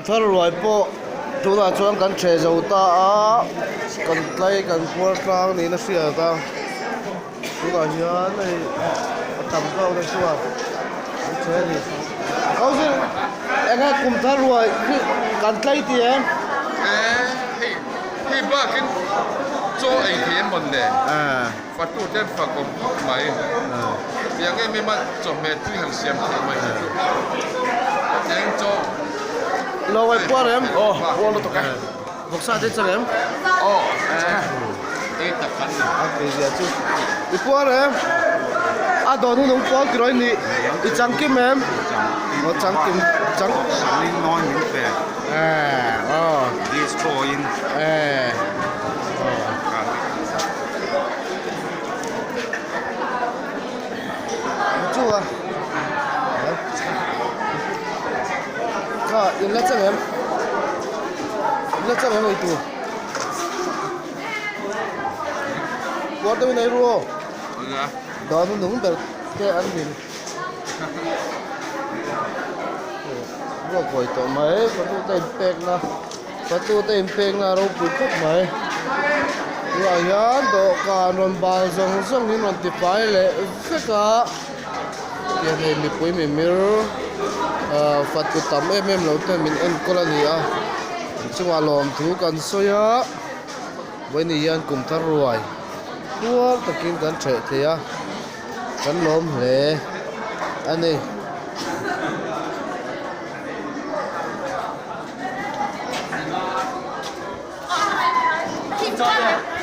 thar ruai po tuna chuan kan the zo ta a kan tlai kan kuar tlang ni na sia ta tuna hian ei tam ka na chuwa che ni au sin enga kum thar ruai kan tlai ti em hi ba kin cho ai thiam mon ne phát tu trên phát công máy yang em mà cho mẹ tuy hàng xem thì mày yang cho lo wai por em lo to ka bok sa de chang em ấy tập ăn cái gì chứ đi por em do nu nong por ki roi ni I chang kim em o chang kim chang Something non những về destroying chú à in là chang em ấy tu por đâu này ro đó nu nong ber ke an min ro koi to mai patu te pek na ro pu khop mai wa ya do ka non ba zong zong ni non ti pai le feka ya ne mi pui mi mir fat ku tam em lo te min en kolani a chunga lom thu kan soya với ni yan kum thar ruai tua takin kan the thea kan lom hle ani Keep going.